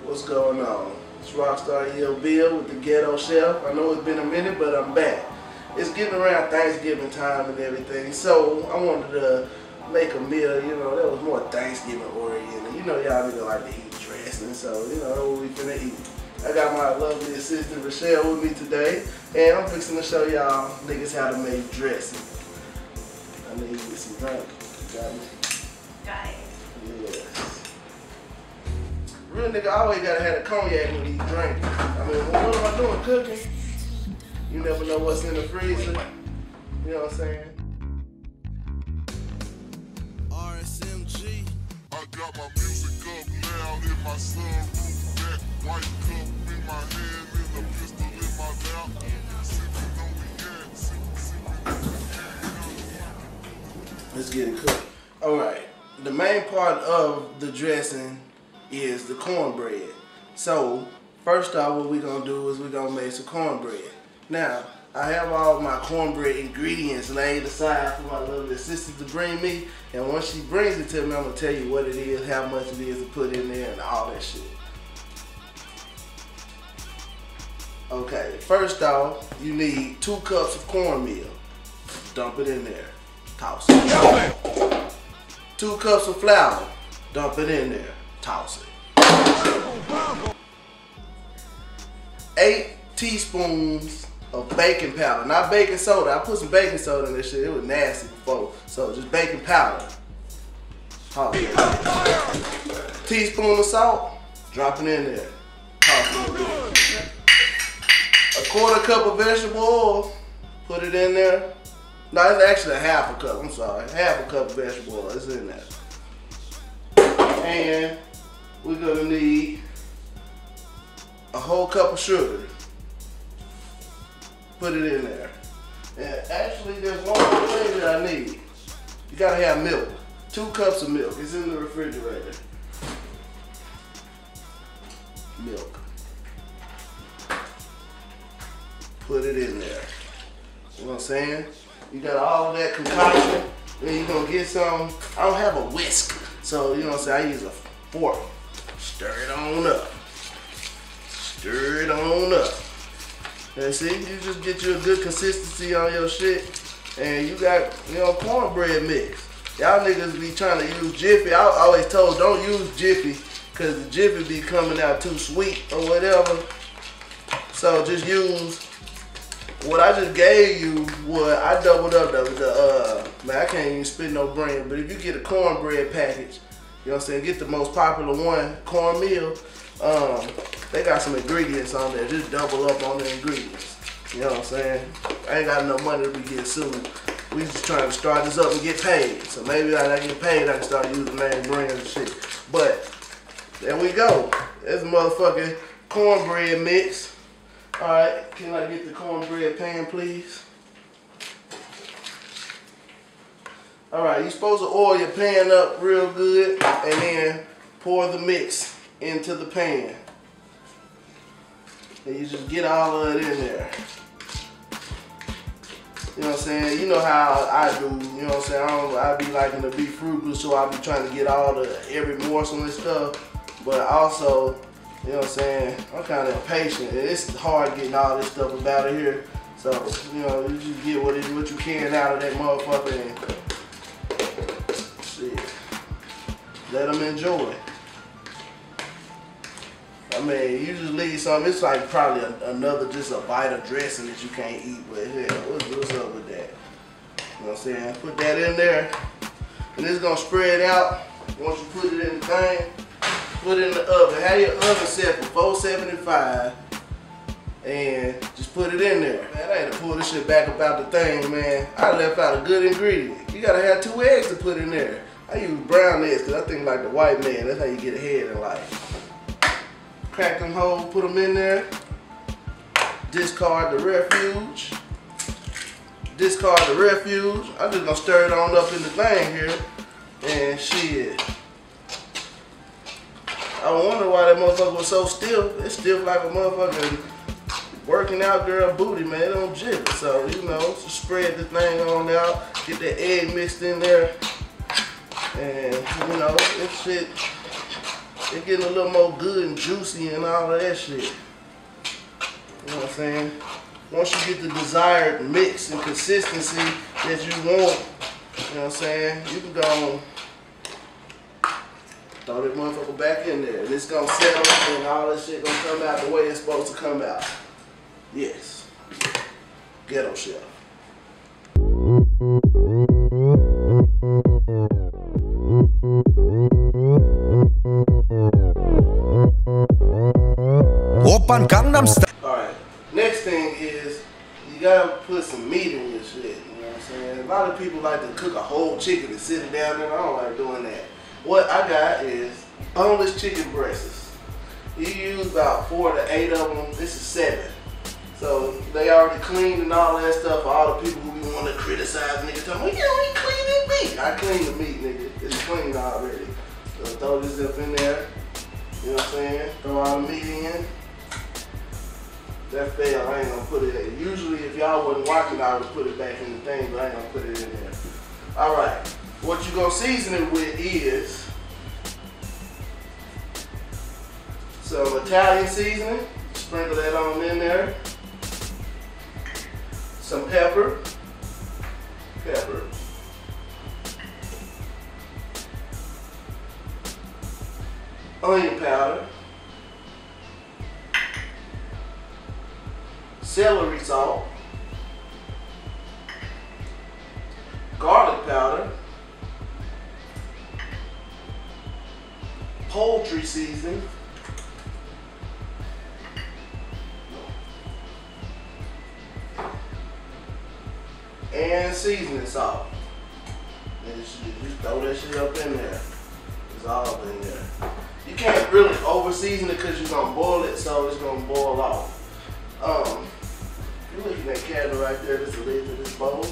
What's going on? It's Rockstar Illbill with the Ghetto Chef. I know it's been a minute, but I'm back. It's getting around Thanksgiving time and everything, so I wanted to make a meal, you know, that was more Thanksgiving oriented. You know y'all niggas like to eat dressing, so you know, that's what we finna eat. I got my lovely assistant Rochelle with me today, and I'm fixing to show y'all niggas how to make dressing. I need to get some drink. Got me? Got it. Yes. Real nigga always gotta have a cognac when he drink. I mean, what am I doing? Cooking? You never know what's in the freezer. You know what I'm saying? rsmg. I got my music up loud in my sunroof. That white cup in my hand and a pistol in my mouth. Sipping on the gas, Let's get it cooked. Alright, the main part of the dressing is the cornbread. So, first off, what we're going to do is we're going to make some cornbread. Now, I have all my cornbread ingredients laid aside for my little assistant to bring me. And once she brings it to me, I'm going to tell you what it is, how much it is to put in there, and all that shit. Okay, first off, you need 2 cups of cornmeal. Dump it in there. Toss it. 2 cups of flour. Dump it in there. Toss it. 8 teaspoons of baking powder. Not baking soda. I put some baking soda in this shit. It was nasty before. So just baking powder. Toss it in there. Teaspoon of salt. Drop it in there. Toss it in there. 1/4 cup of vegetable oil. Put it in there. No, it's actually a 1/2 cup. I'm sorry. 1/2 cup of vegetable oil. It's in there. And we're gonna need a whole cup of sugar. Put it in there. And actually, there's one more thing that I need. You gotta have milk. 2 cups of milk. It's in the refrigerator. Milk. Put it in there. You know what I'm saying? You got all of that concoction. Then you're gonna get some. I don't have a whisk. So, you know what I'm saying? I use a fork. Stir it on up. Stir it on up. And see, you just get you a good consistency on your shit. And you got, you know, cornbread mix. Y'all niggas be trying to use Jiffy. I always told, don't use Jiffy, because the Jiffy be coming out too sweet or whatever. So just use what I just gave you. What I doubled up man, I can't even spit no brand, but if you get a cornbread package, you know what I'm saying, get the most popular one, cornmeal, they got some ingredients on there. Just double up on the ingredients. You know what I'm saying? I ain't got enough money to be getting sued. We just trying to start this up and get paid. So maybe when I get paid, I can start using name brands and shit. But there we go. There's a motherfucking cornbread mix. Alright, can I get the cornbread pan, please? Alright, you're supposed to oil your pan up real good and then pour the mix into the pan. And you just get all of it in there. You know what I'm saying? You know how I do, you know what I'm saying? I be liking to be frugal, so I be trying to get every morsel and stuff. But also, you know what I'm saying, I'm kind of impatient. It's hard getting all this stuff up out of here. So, you know, you just get what you can out of that motherfucker and shit. Let them enjoy. I mean, you just leave something. It's like probably another, just a bite of dressing that you can't eat. But hell, what's up with that? You know what I'm saying? Put that in there. And it's going to spread out. Once you put it in the thing, put it in the oven. Have your oven set for 475 and just put it in there. Man, I had to pull this shit back about the thing, man. I left out a good ingredient. You gotta have 2 eggs to put in there. I use brown eggs because I think like the white man, that's how you get ahead in life. Crack them holes, put them in there. Discard the refuge. Discard the refuge. I'm just gonna stir it on up in the thing here. And shit. I wonder why that motherfucker was so stiff. It's stiff like a motherfucking working out girl booty, man. It don't jiggle. So, you know, just spread the thing on out. Get that egg mixed in there. And, you know, this shit It's getting a little more good and juicy and all of that shit. You know what I'm saying? Once you get the desired mix and consistency that you want, you know what I'm saying, you can go on, throw that motherfucker back in there. And it's gonna settle and all that shit gonna come out the way it's supposed to come out. Yes. Ghetto Chef. Open Gangnam Style. Alright, next thing is you gotta put some meat in your shit, you know what I'm saying? A lot of people like to cook a whole chicken and sit it down there. I don't like doing that. What I got is boneless chicken breasts. You use about 4 to 8 of them. This is 7. So they already cleaned and all that stuff. For all the people who want to criticize niggas, tell me, you don't even clean that meat. I clean the meat, nigga. It's clean already. So throw this up in there. You know what I'm saying? Throw all the meat in. That failed, I ain't gonna put it in. Usually if y'all wasn't watching, I would put it back in the thing, but I ain't gonna put it in there. Alright, what you gonna season it with is some Italian seasoning. Sprinkle that on in there. Some pepper. Onion powder. Celery salt, garlic powder, poultry seasoning, and seasoning salt. And just throw that shit up in there. It's all in there. You can't really over season it because you're gonna boil it, so it's gonna boil off. You're looking at that cabinet right there, that's the lid to this bowl.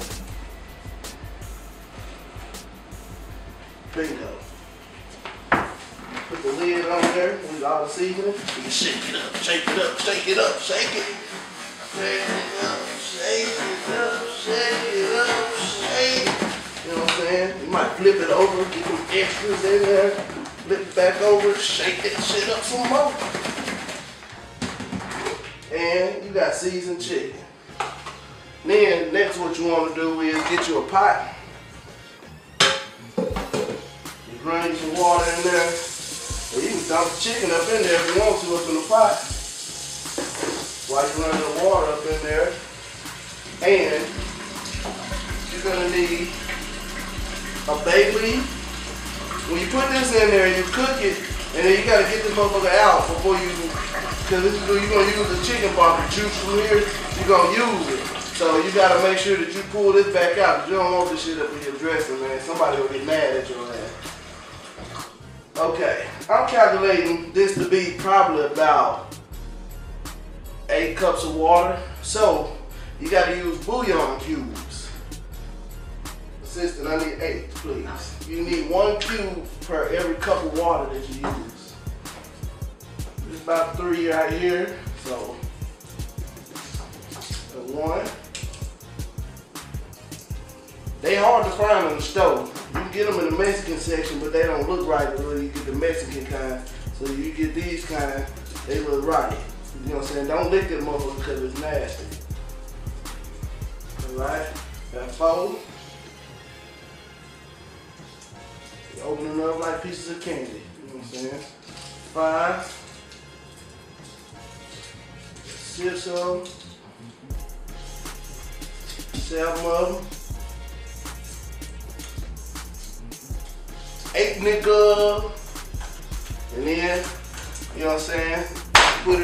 Bingo. Put the lid on there with all the seasoning. You shake it up, shake it up, shake it up, shake it. Shake it up, shake it up, shake it up, shake it. You know what I'm saying? You might flip it over, get some extras in there, flip it back over, shake that shit up some more. And you got seasoned chicken. Then next what you want to do is get you a pot. You bring some water in there. Or you can dump the chicken up in there if you want to up in the pot. While you run the water up in there. And you're gonna need a bay leaf. When you put this in there, you cook it, and then you gotta get this motherfucker out before you, because you're gonna use the chicken broth, the juice from here, you're gonna use it. So you gotta make sure that you pull this back out. You don't want this shit up in your dressing, man. Somebody will get mad at your ass. Okay, I'm calculating this to be probably about 8 cups of water. So you gotta use bouillon cubes. Assistant, I need 8, please. You need 1 cube per every cup of water that you use. There's about 3 right here, so 1. They hard to find on the stove. You can get them in the Mexican section, but they don't look right until you get the Mexican kind. So you get these kind, they look right. You know what I'm saying? Don't lick that motherfucker because it's nasty. Alright, got 4. You open them up like pieces of candy. You know what I'm saying? 5. 6 of them. 7 of them. 8 nigga. And then, you know what I'm saying?